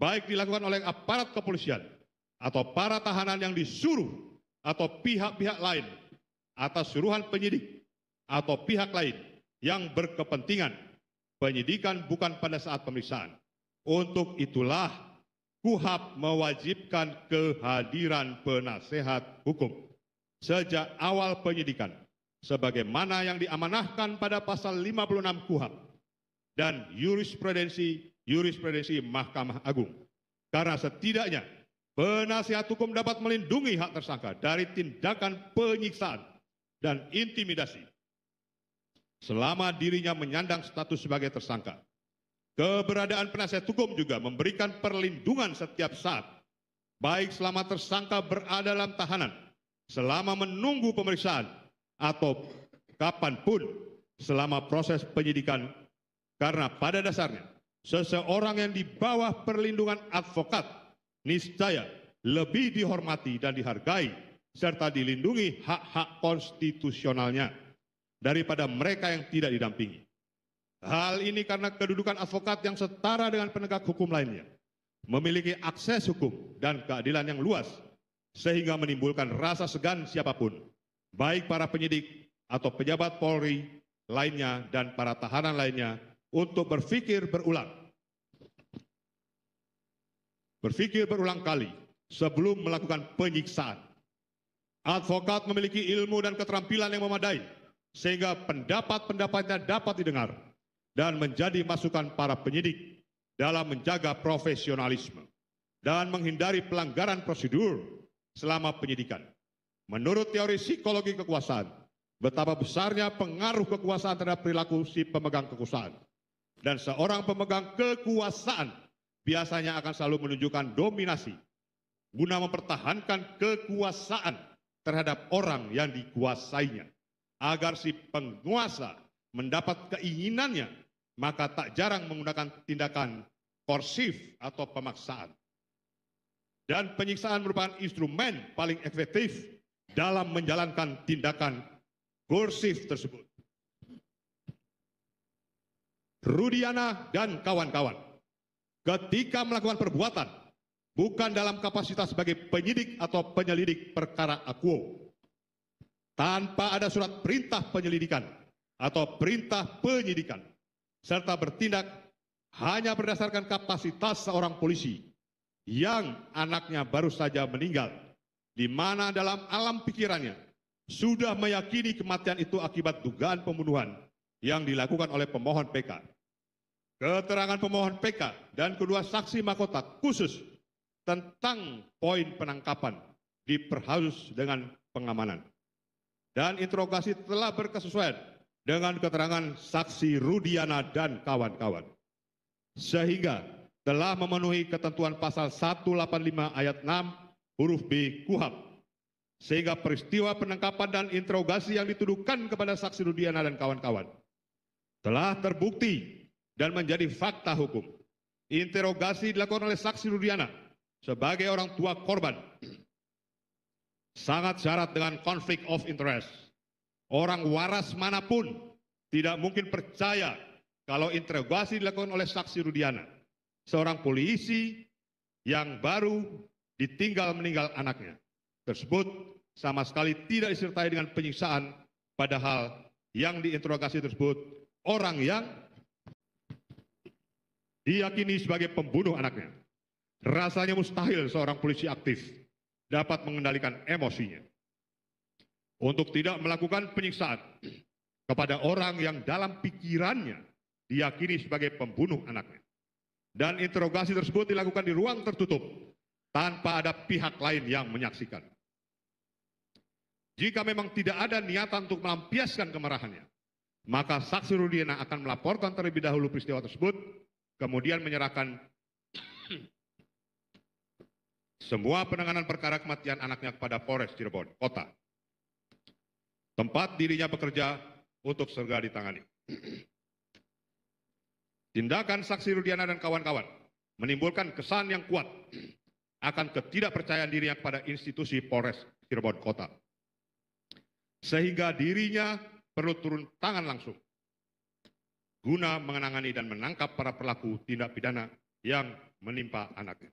baik dilakukan oleh aparat kepolisian atau para tahanan yang disuruh atau pihak-pihak lain atas suruhan penyidik atau pihak lain yang berkepentingan penyidikan bukan pada saat pemeriksaan. Untuk itulah KUHP mewajibkan kehadiran penasehat hukum sejak awal penyidikan sebagaimana yang diamanahkan pada pasal 56 KUHP dan jurisprudensi Mahkamah Agung. Karena setidaknya penasehat hukum dapat melindungi hak tersangka dari tindakan penyiksaan dan intimidasi selama dirinya menyandang status sebagai tersangka. Keberadaan penasihat hukum juga memberikan perlindungan setiap saat, baik selama tersangka berada dalam tahanan, selama menunggu pemeriksaan, atau kapanpun selama proses penyidikan. Karena pada dasarnya, seseorang yang di bawah perlindungan advokat niscaya lebih dihormati dan dihargai, serta dilindungi hak-hak konstitusionalnya daripada mereka yang tidak didampingi. Hal ini karena kedudukan advokat yang setara dengan penegak hukum lainnya, memiliki akses hukum dan keadilan yang luas, sehingga menimbulkan rasa segan siapapun, baik para penyidik atau pejabat Polri lainnya dan para tahanan lainnya, untuk berpikir berulang kali sebelum melakukan penyiksaan. Advokat memiliki ilmu dan keterampilan yang memadai, sehingga pendapat-pendapatnya dapat didengar dan menjadi masukan para penyidik dalam menjaga profesionalisme dan menghindari pelanggaran prosedur selama penyidikan. Menurut teori psikologi kekuasaan, betapa besarnya pengaruh kekuasaan terhadap perilaku si pemegang kekuasaan. Dan seorang pemegang kekuasaan biasanya akan selalu menunjukkan dominasi guna mempertahankan kekuasaan terhadap orang yang dikuasainya. Agar si penguasa mendapat keinginannya, maka tak jarang menggunakan tindakan korsif atau pemaksaan. Dan penyiksaan merupakan instrumen paling efektif dalam menjalankan tindakan korsif tersebut. Rudiana dan kawan-kawan, ketika melakukan perbuatan bukan dalam kapasitas sebagai penyidik atau penyelidik perkara akuo, tanpa ada surat perintah penyelidikan atau perintah penyidikan, serta bertindak hanya berdasarkan kapasitas seorang polisi yang anaknya baru saja meninggal, di mana dalam alam pikirannya sudah meyakini kematian itu akibat dugaan pembunuhan yang dilakukan oleh pemohon PK. Keterangan pemohon PK dan kedua saksi mahkota khusus tentang poin penangkapan diperhalus dengan pengamanan. Dan interogasi telah berkesesuaian dengan keterangan saksi Rudiana dan kawan-kawan, sehingga telah memenuhi ketentuan pasal 185 ayat 6 huruf B KUHP, sehingga peristiwa penangkapan dan interogasi yang dituduhkan kepada saksi Rudiana dan kawan-kawan telah terbukti dan menjadi fakta hukum. Interogasi dilakukan oleh saksi Rudiana sebagai orang tua korban sangat syarat dengan konflik of interest. Orang waras manapun tidak mungkin percaya kalau interogasi dilakukan oleh saksi Rudiana, seorang polisi yang baru ditinggal meninggal anaknya. Tersebut sama sekali tidak disertai dengan penyiksaan, padahal yang diinterogasi tersebut orang yang diyakini sebagai pembunuh anaknya. Rasanya mustahil seorang polisi aktif dapat mengendalikan emosinya untuk tidak melakukan penyiksaan kepada orang yang dalam pikirannya diyakini sebagai pembunuh anaknya. Dan interogasi tersebut dilakukan di ruang tertutup tanpa ada pihak lain yang menyaksikan. Jika memang tidak ada niatan untuk melampiaskan kemarahannya, maka saksi Rudiana akan melaporkan terlebih dahulu peristiwa tersebut, kemudian menyerahkan semua penanganan perkara kematian anaknya kepada Polres Cirebon Kota, tempat dirinya bekerja, untuk segera ditangani. Tindakan saksi Rudiana dan kawan-kawan menimbulkan kesan yang kuat akan ketidakpercayaan dirinya kepada institusi Polres Cirebon Kota, sehingga dirinya perlu turun tangan langsung guna menangani dan menangkap para pelaku tindak pidana yang menimpa anaknya.